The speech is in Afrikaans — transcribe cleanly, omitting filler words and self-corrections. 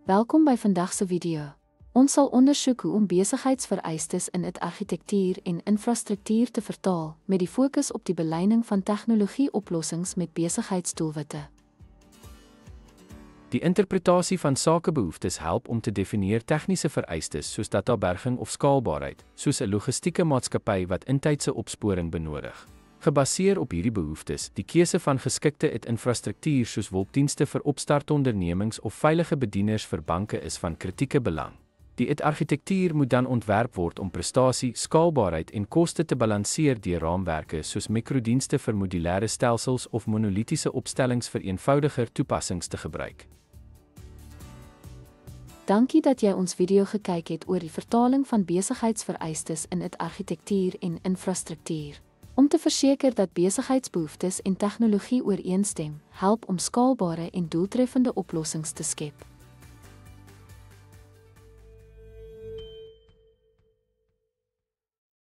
Welkom by vandag se video. Ons sal ondersoek hoe om besigheidsvereistes in dit argitektuur en infrastruktuur te vertaal met die fokus op die beleining van tegnologie-oplossings met besigheidsdoelwitte. Die interpretasie van sakebehoeftes help om te definieer tegniese vereistes soos databerging of skaalbaarheid, soos 'n logistieke maatskappy wat intydse opsporing benodig. Gebaseer op hierdie behoeftes, die keuse van geskikte infrastruktuur soos wolkdienste vir opstartondernemings of veilige bedieners vir banke is van kritieke belang. Die argitektuur moet dan ontwerp word om prestasie, skaalbaarheid en koste te balanseer deur raamwerke soos mikrodienste vir modulêre stelsels of monolitiese opstellings vir eenvoudiger toepassings te gebruik. Dankie dat jy ons video gekyk het oor die vertaling van besigheidsvereistes in dit argitektuur en infrastruktuur. Om te verseker dat besigheidsbehoeftes en tegnologie ooreenstem, help om skaalbare en doeltreffende oplossings te skep.